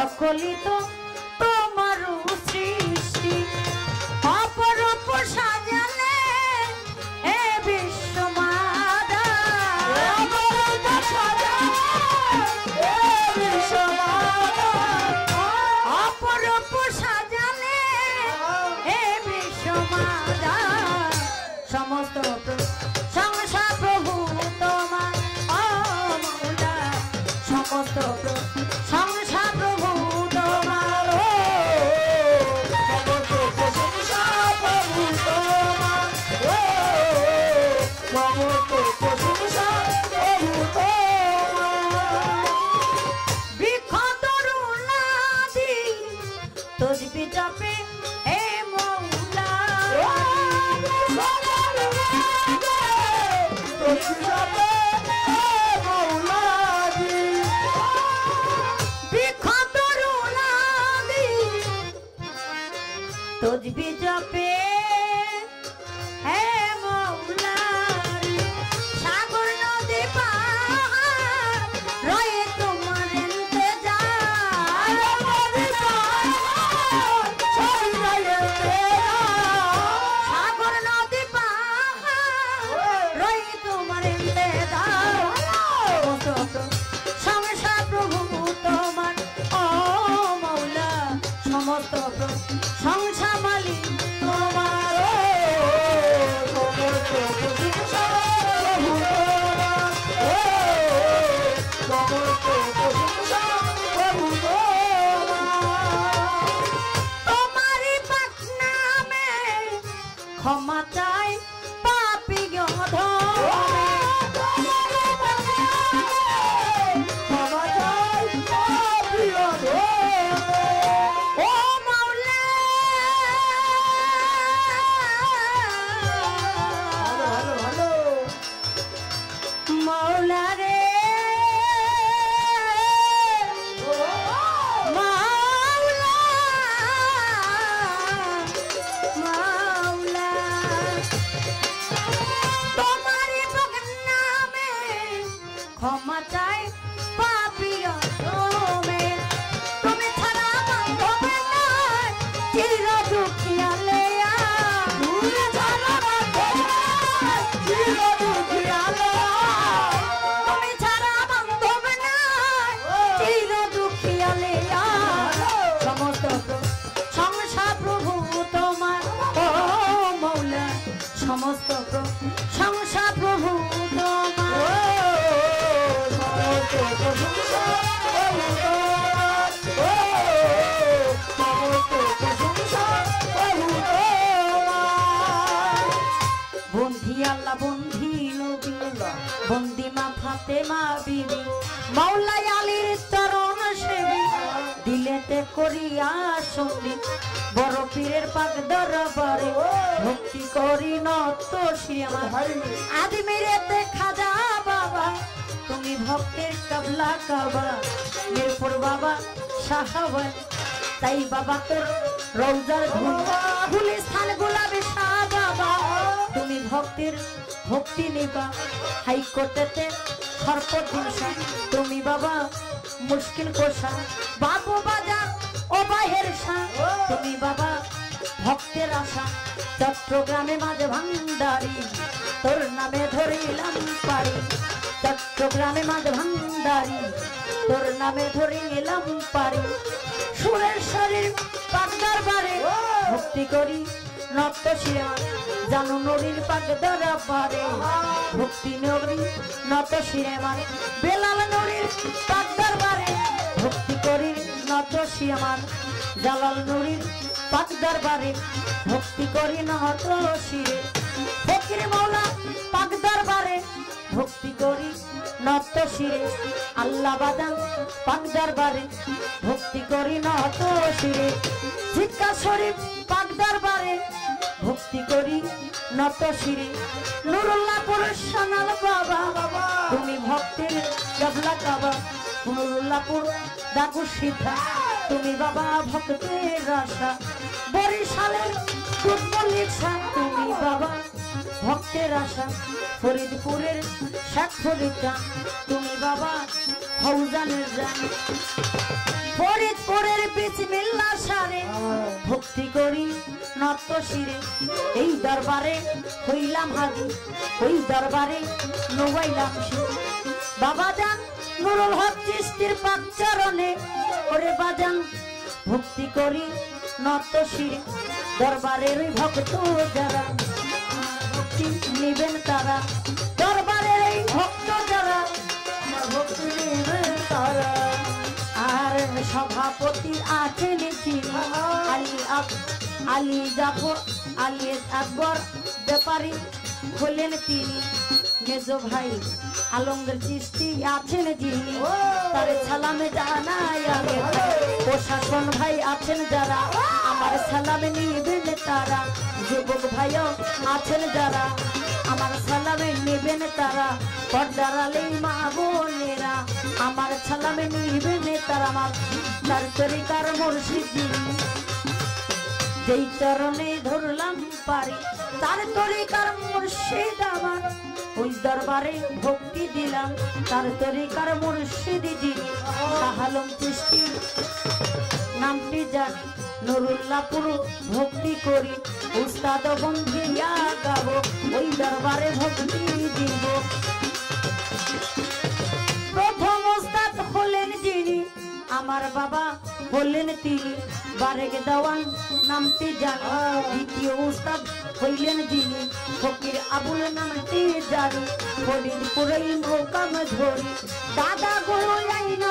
সকলই তো তোমার সৃষ্টি অপরূপ সাজালে হে বিশ্বমাতা অপরূপ সাজালে হে বিশ্বমাতা অপরূপ সাজালে হে বিশ্বমাতা সমস্ত সংসার প্রভু তোমার ও মৌলা সমস্ত সংসার প্রভু তোমার সংসার প্রভু তোমার সংসার প্রভু তোমার বৃক্ষ তরুণাদি তসবিহ জপে হে মৌলা তসবিহ জপে হে মৌলা সাগর নদী পাহাড় রয়ে তোমার ইন্তজার সাগর নদী পাহাড় রয়ে তোমার ইন্তজার সংসার প্রভু তোমার ও মৌলা সমস্ত সংসার মালিক তোমার তোমারই পাক নামে ক্ষমা চাই পাপী অধমে ক্ষমা চাই পাপী অধমে ও মৌলা মৌলা রে মৌলা মৌলা তোমারই পাক নামে ক্ষমা চাই পাপী অধমে তুমি ছাড়া বান্ধব নাই চির দুঃখিয়ালে তুমি ছাড়া বান্ধব নাই চির দুঃখিয়ালে তুমি ছাড়া বান্ধব নাই চির দুঃখিয়ালে সমস্ত সংসার প্রভু তোমার ও মৌলা সমস্ত সংসার প্রভু তোমার বন্ধি আল্লাহ বন্ধি নবী বন্দি মা ফাতেমা বিবি মাওলাই আলীর চরণ সেবী দিলেতে করিয়া সঙ্গী বড় পীরের পাক দরবারে ভক্তি করি নত শ্রীমা আজমিরেতে খাজা বাবা তুমি ভক্তের কাবলা কাবা মিরপুর বাবা সাহাবা তাই বাবা তোর রওজার গুলিস্তান গোলাপি শাহ বাবা তুমি ভক্তের ভক্তি নিবা হাইকোর্টেতে সর্বদিশা তুমি বাবা মুশকিল কোষা বাবু বাজার ও বাহের শাহ তুমি বাবা ভক্তের আশা চট্টগ্রামে মাঝে ভান্ডারি তোর নামে ধরিলাম পারি চট্টগ্রামে মাঝে ভান্ডারি তোর নামে ধরিলাম পারি সুরের শরীর পাক দরবারে ভক্তি করি নক্ত শিরা জানু নদীর পাক দরবারে ভক্তি নগরী নত শিরেমান বেলাল নদীর পাক দরবারে ভক্তি করি নত শিরেমান জালাল নদীর পাক দরবারে ভক্তি করি নত শিরে ফকির মৌলা পাক দরবারে ভক্তি করি নত শিরে আল্লাহ বাদান পাক দরবারে ভক্তি করি নত শিরে ঝিক্কা শরীফ পাক দরবারে ভক্তি করি নত শিরে নুরুল্লাহপুর সোনাল বাবা তুমি ভক্তের কাবলা কাবা নুরুল্লাহপুর দাগু সিদ্ধা তুমি বাবা ভক্তের আশা বরিশালের ফুটবল লিখা তুমি বাবা ভক্তের আশা ফরিদপুরের শেখ ফরিদা তুমি বাবা ফৌজানের জান ফরিদপুরের বিসমিল্লা সারে ভক্তি করি নত শিরে এই দরবারে হইলাম হাজির ওই দরবারে নবাইলাম শির বাবা জান নুরুল হক চিশতির পাক চরণে ওরে বাজান ভক্তি করি নত শিরে দরবারের ওই ভক্ত যারা ভক্তি নিবেন তারা দরবারের এই ভক্ত যারা আমার ভক্তি নিবেন তারা আর সভাপতি আছেন আলী জাফর আলী আকবর ব্যাপারী হলেন তিনি মেজ ভাই আলমগীর চিশতি আছেন যিনি তারে সালামে জানাই আগে প্রশাসন ভাই আছেন যারা আমার সালামে নিবেন তারা যুবক ভাইও আছেন যারা আমার সালামে নিবেন তারা পর্দার আলী মা বোনেরা আমার সালামে নিবেন তারা আমার তার তরিকার মুর্শিদ যেই চরণে ধরলাম পারি তার তরিকার মুর্শিদ আমার ওই দরবারে ভক্তি দিলাম তার তরিকার মুর্শিদ যিনি শাহ আলম চিশতি নামটি জানি নুরুল্লাহপুর ভক্তি করি উস্তাদ বন্ধিয়া গাবো ওই দরবারে ভক্তি দিব প্রথম উস্তাদ হলেন যিনি আমার বাবা হলেন তিনি বারেক দেওয়ান নামটি জানি দ্বিতীয় উস্তাদ হইলেন যিনি ফকির আবুল নামটি জানি ফরিদপুরেই মোকাম ধরি দাদা গুরু আইনা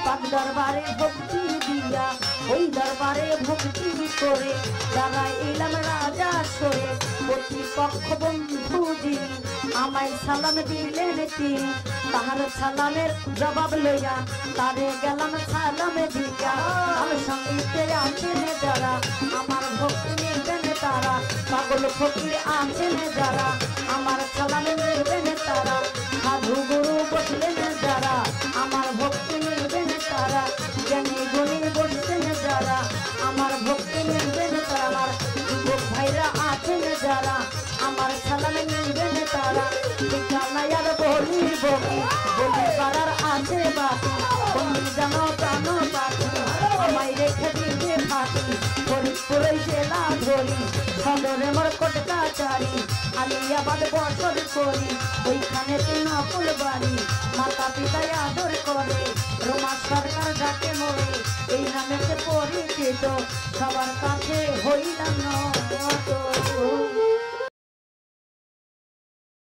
পাক দরবারে ভক্তি দিয়া ওই দরবারে ভক্তি করে যারা এলাম রাজা সরে প্রতিপক্ষ বন্ধু যিনি আমায় সালাম দিলেন তিনি তাহার সালামের জবাব লইয়া তারে গেলাম সালাম দিয়া আমার সঙ্গীতে আছেন যারা আমার ভক্তি নিবেন তারা পাগল ফকির আছেন যারা আমার সালাম নিবেন তারা সাধু গুরু বসলেন যারা আমার ভক্তি নিবেন তারা জ্ঞানী গুণী বসছেন যারা আমার ভক্তি নিবেন তারা আমার যুবক ভাইরা আছেন যারা আমার সালাম নিবেন তারা ঠিকানায়ার বলি বলি বলি পাড়ার আছে বাকি বলি জানো প্রাণ পাখি আমায় রেখে দিতে ফাঁকি ফরিদপুরে জেলা ধরি সদরে মোর কটকা চারি আলিয়াবাদ বছর করি ওইখানে নকল বাড়ি মাতা পিতায় আদর করে রোমা সরকার ডাকে মরে এই নামেতে পরিচিত সবার কাছে হইলাম না